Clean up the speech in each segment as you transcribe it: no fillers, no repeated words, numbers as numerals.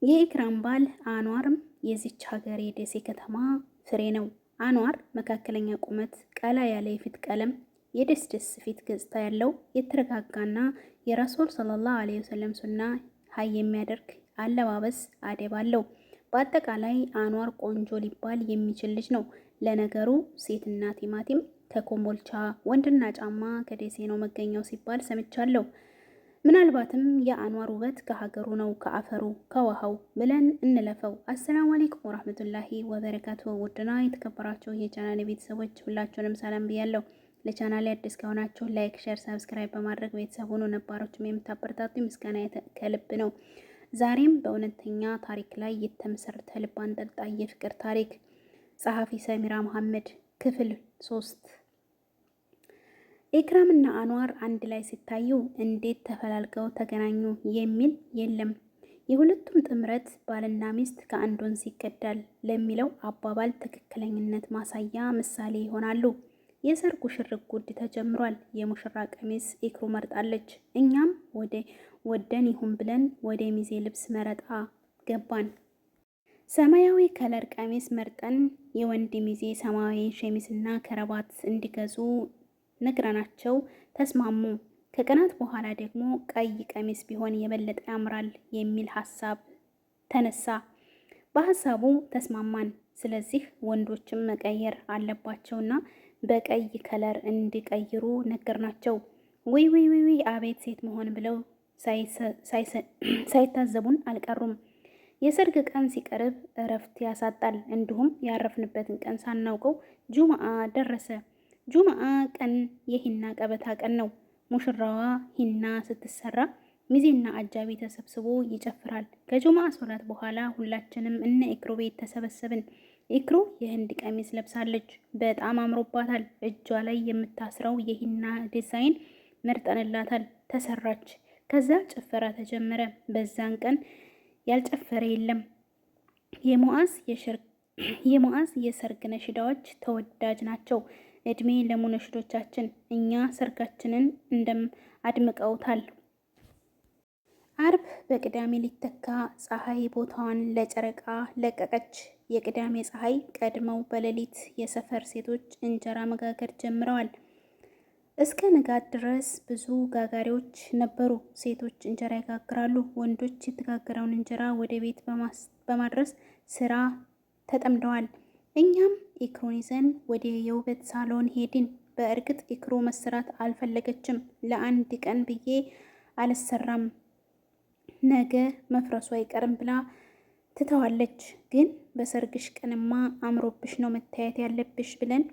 የኢክራም ባል አንዋርም የዚች ሀገር የደሴ ከተማ ፍሬ ነው። አንዋር መካከለኛ ቁመት፣ ቀላ ያለ የፊት ቀለም፣ የደስ ፊት ገጽታ ያለው የተረጋጋና የረሱል ሰለላሁ ዐለይሂ ወሰለም ሱና ሀይ የሚያደርግ አለባበስ አደብ አለው። በአጠቃላይ አንዋር ቆንጆ ሊባል የሚችል ልጅ ነው። ለነገሩ ሴትና ቲማቲም ከኮምቦልቻ ወንድና ጫማ ከደሴ ነው መገኛው ሲባል ሰምቻለሁ። ምናልባትም የአንዋር ውበት ከሀገሩ ነው ከአፈሩ ከውሃው ብለን እንለፈው። አሰላሙ አለይኩም ወራህመቱላሂ ወበረካቱ። ውድና የተከበራችሁ የቻናሌ ቤተሰቦች ሁላችሁንም ሰላም ብያለሁ። ለቻናሌ አዲስ ከሆናችሁ ላይክ፣ ሼር፣ ሰብስክራይብ በማድረግ ቤተሰብ ሁኑ። ነባሮችም የምታበረታቱ ምስጋና ከልብ ነው። ዛሬም በእውነተኛ ታሪክ ላይ የተመሰረተ ልብ አንጠልጣይ የፍቅር ታሪክ ጸሐፊ ሰሚራ መሐመድ ክፍል 3። ኢክራም እና አንዋር አንድ ላይ ሲታዩ እንዴት ተፈላልገው ተገናኙ የሚል የለም። የሁለቱም ጥምረት ባልና ሚስት ከአንድ ወንዝ ይቀዳል ለሚለው አባባል ትክክለኝነት ማሳያ ምሳሌ ይሆናሉ። የሰርጉ ሽርጉድ ተጀምሯል። የሙሽራ ቀሚስ ኢክሩ መርጣለች። እኛም ወደን ይሁን ብለን ወደ ሚዜ ልብስ መረጣ ገባን። ሰማያዊ ከለር ቀሚስ መርጠን የወንድ ሚዜ ሰማያዊ ሸሚዝና ከረባት እንዲገዙ ነግረናቸው ተስማሙ። ከቀናት በኋላ ደግሞ ቀይ ቀሚስ ቢሆን የበለጠ ያምራል የሚል ሀሳብ ተነሳ። በሀሳቡ ተስማማን። ስለዚህ ወንዶችም መቀየር አለባቸውና በቀይ ከለር እንዲቀይሩ ነገርናቸው። ውይ አቤት ሴት መሆን ብለው ሳይታዘቡን አልቀሩም። የሰርግ ቀን ሲቀርብ እረፍት ያሳጣል። እንዲሁም ያረፍንበትን ቀን ሳናውቀው ጁምአ ደረሰ። ጁምአ ቀን የሂና ቀበታ ቀን ነው። ሙሽራዋ ሂና ስትሰራ ሚዜና አጃቢ ተሰብስቦ ይጨፍራል። ከጁምአ ሶላት በኋላ ሁላችንም እነ ኢክሩ ቤት ተሰበሰብን። ኢክሩ የህንድ ቀሚስ ለብሳለች። በጣም አምሮባታል። እጇ ላይ የምታስረው የሂና ዲዛይን መርጠንላታል። ተሰራች። ከዛ ጭፈራ ተጀመረ። በዛን ቀን ያልጨፈረ የለም። የሙዓዝ የሰርግ ነሽዳዎች ተወዳጅ ናቸው። እድሜ ለሙነሽዶቻችን። እኛ ሰርጋችንን አድምቀውታል። አርብ በቅዳሜ ሊተካ ፀሐይ ቦታዋን ለጨረቃ ለቀቀች። የቅዳሜ ፀሐይ ቀድመው በሌሊት የሰፈር ሴቶች እንጀራ መጋገር ጀምረዋል። እስከ ንጋት ድረስ ብዙ ጋጋሪዎች ነበሩ። ሴቶች እንጀራ ይጋግራሉ። ወንዶች የተጋገረውን እንጀራ ወደ ቤት በማድረስ ስራ ተጠምደዋል። እኛም ኢክሩን ይዘን ወደ የውበት ሳሎን ሄድን። በእርግጥ ኢክሩ መሰራት አልፈለገችም። ለአንድ ቀን ብዬ አልሰራም ነገ መፍረሱ አይቀርም ብላ ትተዋለች። ግን በሰርግሽ ቀንማ አምሮብሽ ነው መታየት ያለብሽ ብለን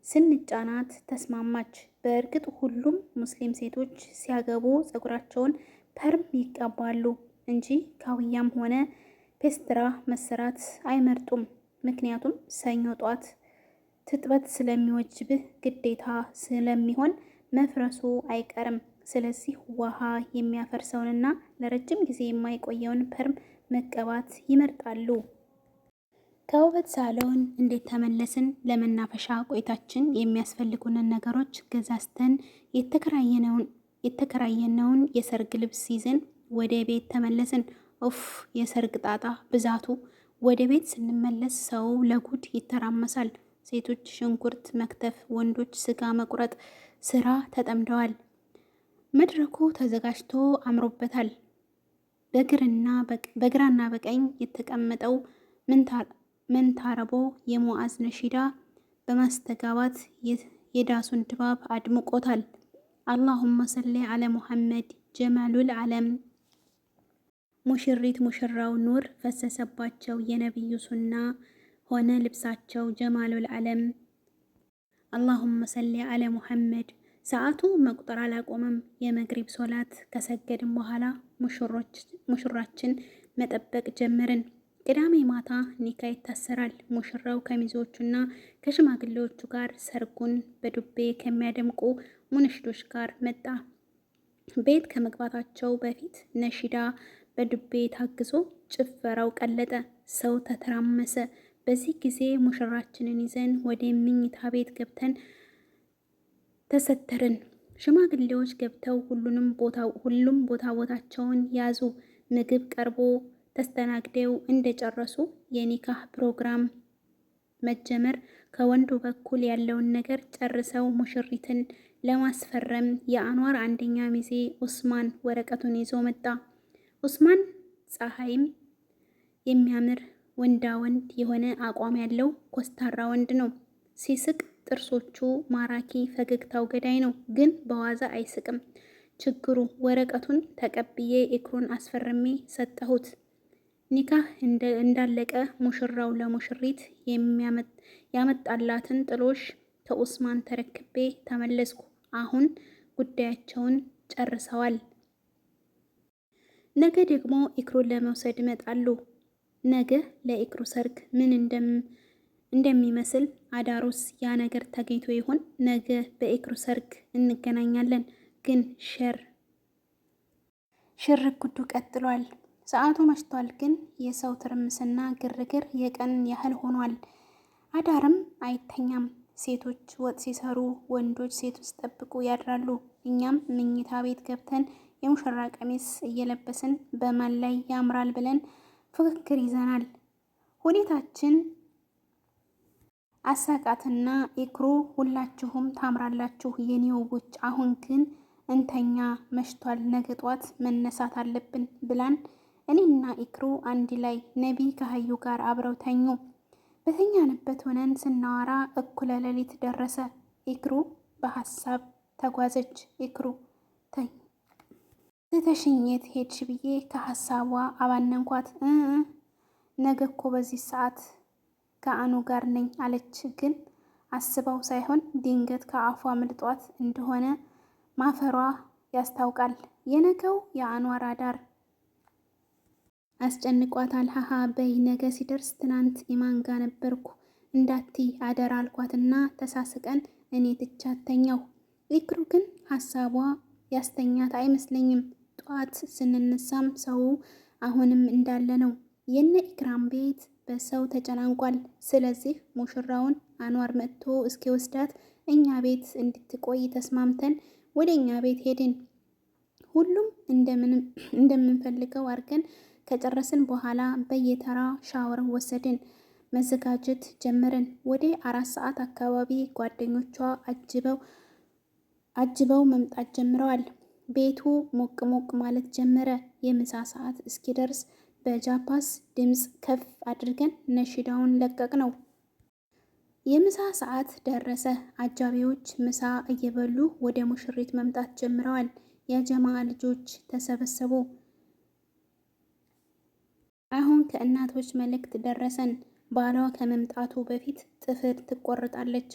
ስንጫናት ተስማማች። በእርግጥ ሁሉም ሙስሊም ሴቶች ሲያገቡ ፀጉራቸውን ፐርም ይቀባሉ እንጂ ካውያም ሆነ ፔስትራ መሰራት አይመርጡም። ምክንያቱም ሰኞ ጧት ትጥበት ስለሚወጅብህ ግዴታ ስለሚሆን መፍረሱ አይቀርም። ስለዚህ ውሃ የሚያፈርሰውንና ለረጅም ጊዜ የማይቆየውን ፐርም መቀባት ይመርጣሉ። ከውበት ሳሎን እንዴት ተመለስን? ለመናፈሻ ቆይታችን የሚያስፈልጉንን ነገሮች ገዛዝተን የተከራየነውን የሰርግ ልብስ ይዘን ወደ ቤት ተመለስን። ኡፍ የሰርግ ጣጣ ብዛቱ! ወደ ቤት ስንመለስ ሰው ለጉድ ይተራመሳል። ሴቶች ሽንኩርት መክተፍ፣ ወንዶች ስጋ መቁረጥ ስራ ተጠምደዋል። መድረኩ ተዘጋጅቶ አምሮበታል። በግራና በቀኝ የተቀመጠው መንታረቦ የሙዓዝ ነሺዳ በማስተጋባት የዳሱን ድባብ አድምቆታል። አላሁመ ሰሊ አለ ሙሐመድ ጀማሉል ዓለም። ሙሽሪት ሙሽራው ኑር ፈሰሰባቸው። የነቢዩ ሱና ሆነ ልብሳቸው ጀማሉል ዓለም። አላሁመ ሰሊ አለ ሙሐመድ። ሰዓቱ መቁጠር አላቆመም። የመግሪብ ሶላት ከሰገድን በኋላ ሙሽራችን መጠበቅ ጀመርን። ቅዳሜ ማታ ኒካ ይታሰራል። ሙሽራው ከሚዜዎቹና ከሽማግሌዎቹ ጋር ሰርጉን በዱቤ ከሚያደምቁ ሙነሽዶች ጋር መጣ። ቤት ከመግባታቸው በፊት ነሺዳ በዱቤ ታግዞ ጭፈራው ቀለጠ። ሰው ተተራመሰ። በዚህ ጊዜ ሙሽራችንን ይዘን ወደ ምኝታ ቤት ገብተን ተሰተርን። ሽማግሌዎች ገብተው ሁሉም ቦታቸውን ያዙ። ምግብ ቀርቦ ተስተናግደው እንደጨረሱ የኒካህ ፕሮግራም መጀመር ከወንዱ በኩል ያለውን ነገር ጨርሰው ሙሽሪትን ለማስፈረም የአንዋር አንደኛ ሚዜ ኡስማን ወረቀቱን ይዞ መጣ። ኡስማን ፀሐይም የሚያምር ወንዳ ወንድ የሆነ አቋም ያለው ኮስታራ ወንድ ነው። ሲስቅ ጥርሶቹ ማራኪ፣ ፈገግታው ገዳይ ነው። ግን በዋዛ አይስቅም። ችግሩ ወረቀቱን ተቀብዬ ኢክሩን አስፈርሜ ሰጠሁት። ኒካህ እንዳለቀ ሙሽራው ለሙሽሪት ያመጣላትን ጥሎሽ ከኡስማን ተረክቤ ተመለስኩ። አሁን ጉዳያቸውን ጨርሰዋል። ነገ ደግሞ ኢክሩን ለመውሰድ ይመጣሉ። ነገ ለኢክሩ ሰርግ ምን እንደሚመስል አዳሩስ ያ ነገር ተገኝቶ ይሆን? ነገ በኢክሩ ሰርግ እንገናኛለን። ግን ሽር ጉዱ ቀጥሏል። ሰዓቱ መሽቷል። ግን የሰው ትርምስና ግርግር የቀን ያህል ሆኗል። አዳርም አይተኛም። ሴቶች ወጥ ሲሰሩ፣ ወንዶች ሴት ውስጥ ጠብቁ ያድራሉ። እኛም መኝታ ቤት ገብተን የሙሽራ ቀሚስ እየለበስን በማን ላይ ያምራል ብለን ፍክክር ይዘናል። ሁኔታችን አሳቃትና ኢክሩ ሁላችሁም ታምራላችሁ የኔ ውቦች፣ አሁን ግን እንተኛ መሽቷል፣ ነገ ጧት መነሳት አለብን ብላን እኔና ኢክሩ አንድ ላይ ነቢ ከሀዩ ጋር አብረው ተኙ። በተኛንበት ሆነን ስናወራ እኩለ ሌሊት ደረሰ። ኢክሩ በሀሳብ ተጓዘች። ኢክሩ ትተሽኝ የት ሄድሽ ብዬ ከሀሳቧ አባነንኳት። ነገ እኮ በዚህ ሰዓት ከአኑ ጋር ነኝ አለች። ግን አስባው ሳይሆን ድንገት ከአፏ ምልጧት እንደሆነ ማፈሯ ያስታውቃል። የነገው የአንዋር አዳር አስጨንቋታል። ሀሀ በይ ነገ ሲደርስ ትናንት ኢማን ጋ ነበርኩ እንዳትይ አደራ አልኳትና ተሳስቀን እኔ ትቻተኛው። ኢክሩ ግን ሀሳቧ ያስተኛት አይመስለኝም። ጠዋት ስንነሳም ሰው አሁንም እንዳለ ነው። የነ ኢክራም ቤት በሰው ተጨናንቋል። ስለዚህ ሙሽራውን አንዋር መጥቶ እስኪወስዳት እኛ ቤት እንድትቆይ ተስማምተን ወደ እኛ ቤት ሄድን። ሁሉም እንደምንፈልገው አድርገን ከጨረስን በኋላ በየተራ ሻወር ወሰድን። መዘጋጀት ጀመርን። ወደ 4 ሰዓት አካባቢ ጓደኞቿ አጅበው መምጣት ጀምረዋል። ቤቱ ሞቅ ሞቅ ማለት ጀመረ። የምሳ ሰዓት እስኪደርስ በጃፓስ ድምፅ ከፍ አድርገን ነሽዳውን ለቀቅ ነው። የምሳ ሰዓት ደረሰ። አጃቢዎች ምሳ እየበሉ ወደ ሙሽሪት መምጣት ጀምረዋል። የጀማ ልጆች ተሰበሰቡ። አሁን ከእናቶች መልእክት ደረሰን። ባሏ ከመምጣቱ በፊት ጥፍር ትቆርጣለች።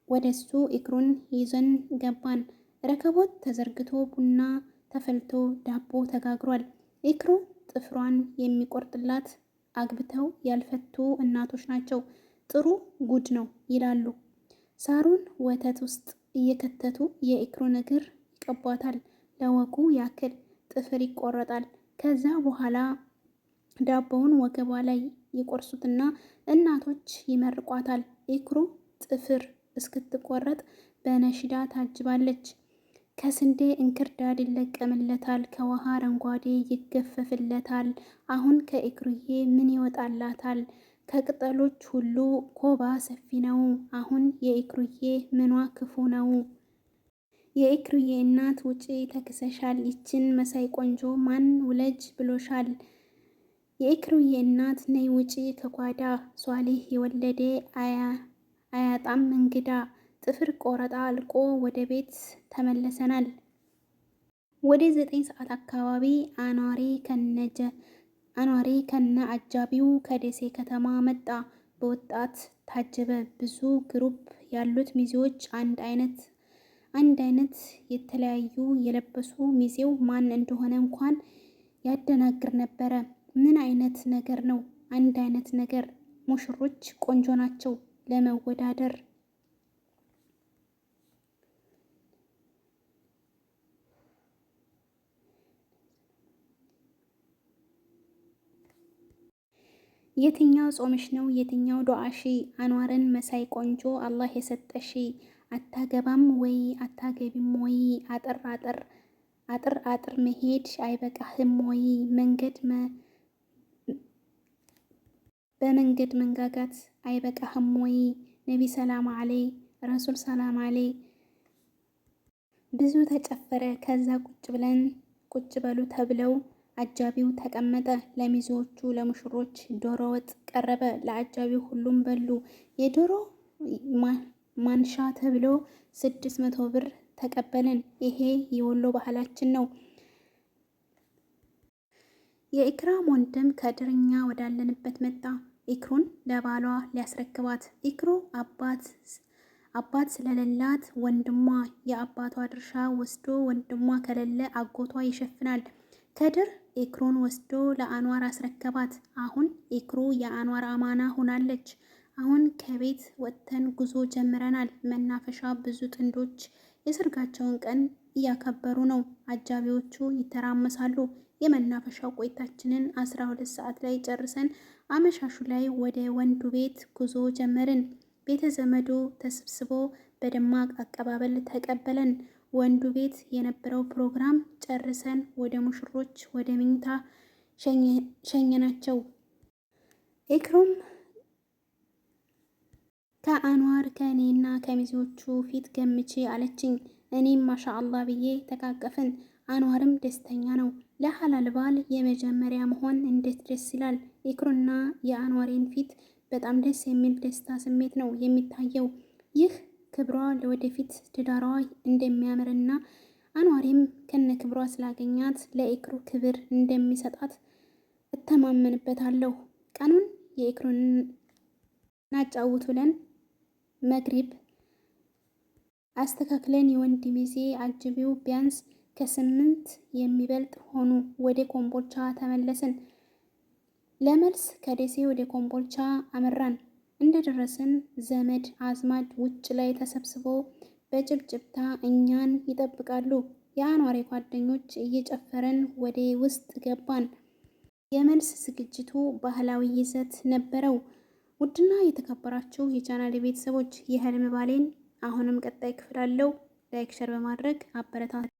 ወደሱ ኢክሩን ይዘን ገባን። ረከቦት ተዘርግቶ ቡና ተፈልቶ ዳቦ ተጋግሯል። ኢክሩ ጥፍሯን የሚቆርጥላት አግብተው ያልፈቱ እናቶች ናቸው። ጥሩ ጉድ ነው ይላሉ። ሳሩን ወተት ውስጥ እየከተቱ የኢክሩን እግር ይቀቧታል። ለወጉ ያክል ጥፍር ይቆረጣል። ከዛ በኋላ ዳቦውን ወገቧ ላይ ይቆርሱትና እናቶች ይመርቋታል። ኢክሩ ጥፍር እስክትቆረጥ በነሽዳ ታጅባለች። ከስንዴ እንክርዳድ ይለቀምለታል፣ ከውሃ አረንጓዴ ይገፈፍለታል። አሁን ከኢክሩዬ ምን ይወጣላታል? ከቅጠሎች ሁሉ ኮባ ሰፊ ነው። አሁን የኢክሩዬ ምኗ ክፉ ነው? የኢክሩዬ እናት ውጪ ተክሰሻል፣ ይችን መሳይ ቆንጆ ማን ውለጅ ብሎሻል? የኢክሩዬ እናት ነይ ውጪ ከጓዳ፣ ሷሊህ የወለደ አያጣም እንግዳ። ጥፍር ቆረጣ አልቆ ወደ ቤት ተመለሰናል። ወደ 9 ሰዓት አካባቢ አኗሪ ከነ አጃቢው ከደሴ ከተማ መጣ። በወጣት ታጀበ። ብዙ ግሩፕ ያሉት ሚዜዎች አንድ አይነት የተለያዩ የለበሱ። ሚዜው ማን እንደሆነ እንኳን ያደናግር ነበረ። ምን አይነት ነገር ነው? አንድ አይነት ነገር። ሙሽሮች ቆንጆ ናቸው ለመወዳደር። የትኛው ጾምሽ ነው? የትኛው ዱዓሺ? አንዋርን መሳይ ቆንጆ አላህ የሰጠሺ። አታገባም ወይ አታገቢም ወይ? አጥር አጥር መሄድ አይበቃህም ወይ? በመንገድ መንጋጋት አይበቃህም ወይ? ነቢ ሰላም አለይ፣ ረሱል ሰላም አለይ። ብዙ ተጨፈረ። ከዛ ቁጭ በሉ ተብለው አጃቢው ተቀመጠ። ለሚዜዎቹ ለሙሽሮች ዶሮ ወጥ ቀረበ። ለአጃቢው ሁሉም በሉ። የዶሮ ማንሻ ተብሎ 600 ብር ተቀበልን። ይሄ የወሎ ባህላችን ነው። የኢክራም ወንድም ከድርኛ ወዳለንበት መጣ። ኢክሩን ለባሏ ሊያስረክባት። ኢክሩ አባት ስለሌላት ወንድሟ የአባቷ ድርሻ ወስዶ ወንድሟ ከሌለ አጎቷ ይሸፍናል። ከድር ኢክሩን ወስዶ ለአንዋር አስረከባት። አሁን ኢክሩ የአንዋር አማና ሆናለች። አሁን ከቤት ወጥተን ጉዞ ጀምረናል። መናፈሻ ብዙ ጥንዶች የሰርጋቸውን ቀን እያከበሩ ነው። አጃቢዎቹ ይተራመሳሉ። የመናፈሻው ቆይታችንን 12 ሰዓት ላይ ጨርሰን አመሻሹ ላይ ወደ ወንዱ ቤት ጉዞ ጀመርን። ቤተ ዘመዱ ተሰብስቦ በደማቅ አቀባበል ተቀበለን። ወንዱ ቤት የነበረው ፕሮግራም ጨርሰን ወደ ሙሽሮች ወደ መኝታ ሸኘናቸው። ኢክሩም ከአንዋር ከእኔና ከሚዜዎቹ ፊት ገምቼ አለችኝ። እኔም ማሻአላህ ብዬ ተቃቀፍን። አንዋርም ደስተኛ ነው። ለሐላል ባል የመጀመሪያ መሆን እንዴት ደስ ይላል! ኢክሩና የአንዋሬን ፊት በጣም ደስ የሚል ደስታ ስሜት ነው የሚታየው። ይህ ክብሯ ለወደፊት ትዳሯ እንደሚያምርና አንዋሬም ከነ ክብሯ ስላገኛት ለኢክሩ ክብር እንደሚሰጣት እተማመንበታለሁ። ቀኑን የኢክሩን ናጫውት ብለን መግሪብ አስተካክለን የወንድ ሚዜ አጅቢው ቢያንስ ከ8 የሚበልጥ ሆኑ። ወደ ኮምቦልቻ ተመለስን። ለመልስ ከደሴ ወደ ኮምቦልቻ አመራን። እንደደረስን ዘመድ አዝማድ ውጭ ላይ ተሰብስቦ በጭብጭብታ እኛን ይጠብቃሉ። የአንዋሬ ጓደኞች እየጨፈረን ወደ ውስጥ ገባን። የመልስ ዝግጅቱ ባህላዊ ይዘት ነበረው። ውድና የተከበራችሁ የቻናሌ ቤተሰቦች የህልም ባሌን አሁንም ቀጣይ ክፍል አለው። ላይክ ሸር በማድረግ አበረታቱ።